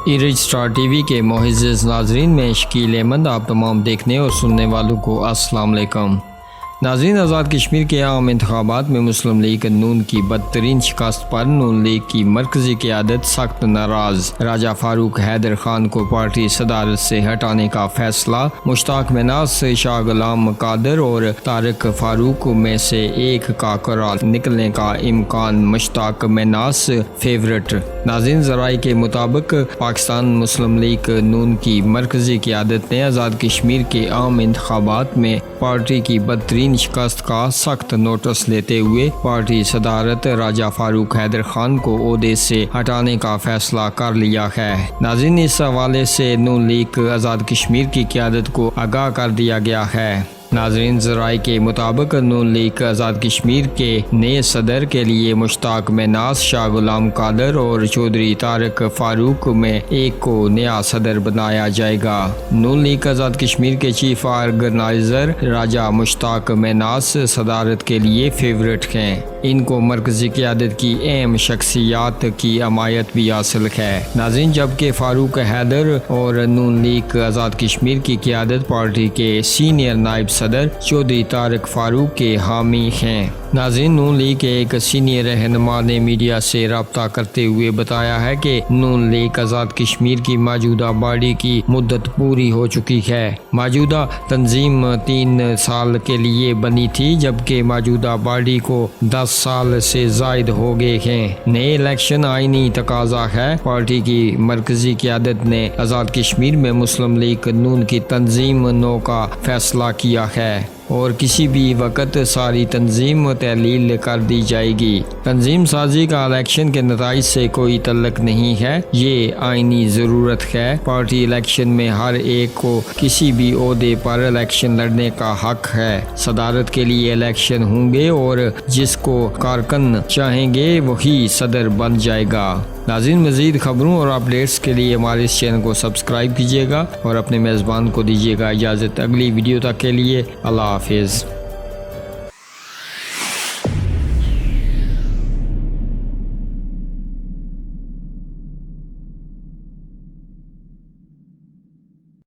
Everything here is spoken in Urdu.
ایرج اسٹار ٹی وی کے معزز ناظرین میں شکیل احمد آپ تمام دیکھنے اور سننے والوں کو السلام علیکم۔ ناظرین، آزاد کشمیر کے عام انتخابات میں مسلم لیگ نون کی بدترین شکست پر نون لیگ کی مرکزی قیادت سخت ناراض۔ راجہ فاروق حیدر خان کو پارٹی صدارت سے ہٹانے کا فیصلہ، مشتاق مناس، شاہ غلام قادر اور طارق فاروق میں سے ایک کا قرار نکلنے کا امکان، مشتاق مناس فیورٹ۔ ناظرین، ذرائع کے مطابق پاکستان مسلم لیگ نون کی مرکزی قیادت نے آزاد کشمیر کے عام انتخابات میں پارٹی کی بدترین شکست کا سخت نوٹس لیتے ہوئے پارٹی صدارت راجہ فاروق حیدر خان کو عہدے سے ہٹانے کا فیصلہ کر لیا ہے۔ ناظرین، اس حوالے سے نون لیگ آزاد کشمیر کی قیادت کو آگاہ کر دیا گیا ہے۔ ناظرین، ذرائع کے مطابق نون لیگ آزاد کشمیر کے نئے صدر کے لیے مشتاق مناس، شاہ غلام قادر اور چودھری طارق فاروق میں ایک کو نیا صدر بنایا جائے گا۔ نون لیگ آزاد کشمیر کے چیف آرگنائزر راجہ مشتاق مناس صدارت کے لیے فیورٹ ہیں۔ ان کو مرکزی قیادت کی اہم شخصیات کی حمایت بھی حاصل ہے۔ ناظرین، جبکہ فاروق حیدر اور نون لیگ آزاد کشمیر کی قیادت پارٹی کے سینئر نائب صدر چودھری طارق فاروق کے حامی ہیں۔ ناظرین، نون لیگ کے ایک سینئر رہنما نے میڈیا سے رابطہ کرتے ہوئے بتایا ہے کہ نون لیگ آزاد کشمیر کی موجودہ باڈی کی مدت پوری ہو چکی ہے۔ موجودہ تنظیم 3 سال کے لیے بنی تھی، جبکہ موجودہ باڈی کو 10 سال سے زائد ہو گئے ہیں۔ نئے الیکشن آئینی تقاضا ہے۔ پارٹی کی مرکزی قیادت نے آزاد کشمیر میں مسلم لیگ نون کی تنظیم نو کا فیصلہ کیا ہے اور کسی بھی وقت ساری تنظیم تحلیل کر دی جائے گی۔ تنظیم سازی کا الیکشن کے نتائج سے کوئی تعلق نہیں ہے، یہ آئینی ضرورت ہے۔ پارٹی الیکشن میں ہر ایک کو کسی بھی عہدے پر الیکشن لڑنے کا حق ہے۔ صدارت کے لیے الیکشن ہوں گے اور جس کو کارکن چاہیں گے وہی صدر بن جائے گا۔ ناظرین، مزید خبروں اور اپڈیٹس کے لیے ہمارے اس چینل کو سبسکرائب کیجیے گا اور اپنے میزبان کو دیجیے گا اجازت۔ اگلی ویڈیو تک کے لیے اللہ حافظ۔